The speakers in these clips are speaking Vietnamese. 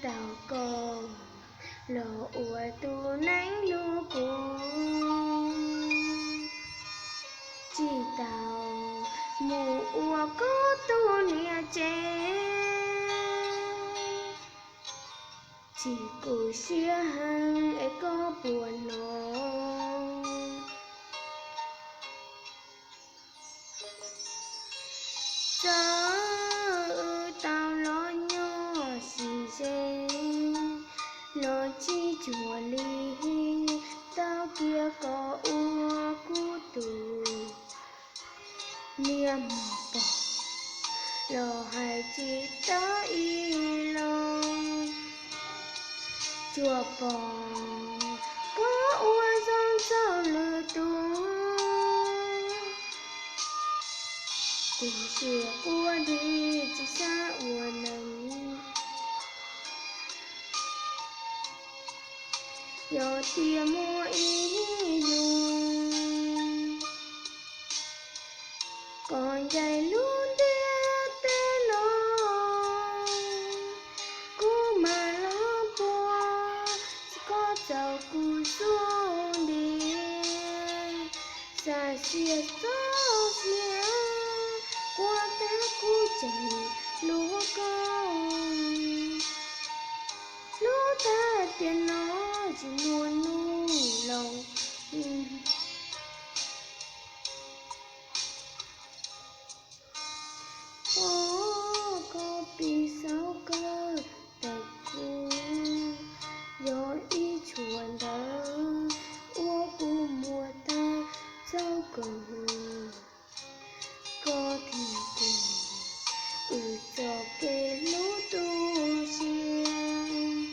tàu cô lò ua tu nánh lu cô chỉ tàu mù ua có tu nia chê chỉ cô xia hăng ấy có buồn nó gió tao lo nhỏ xì dê lo chi chùa ly tao kia có ua cú tù nia mò bỏ lo hai chi ta y lo chùa bỏ có ua dòng sao lừa tu cú xìa ua đi chỉ xa ua nắng yo tia mua ý dùng còn dạy luôn tia tê nó cú mà lo bùa có giàu cú xuống đi xa xìa sao xìa qua té cú chạy lúa con lúa ta tiền nó chỉ muốn nu lòng có bị sao cơ tại cô do ý chuồn đỡ ua cô mùa ta sao cần có thì cùng cho kê lũ tu xiên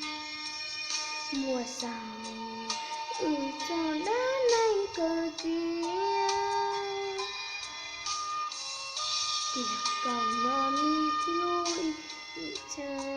mùa sao cho đá nanh cờ kia tiệc cầu nó mi lối cha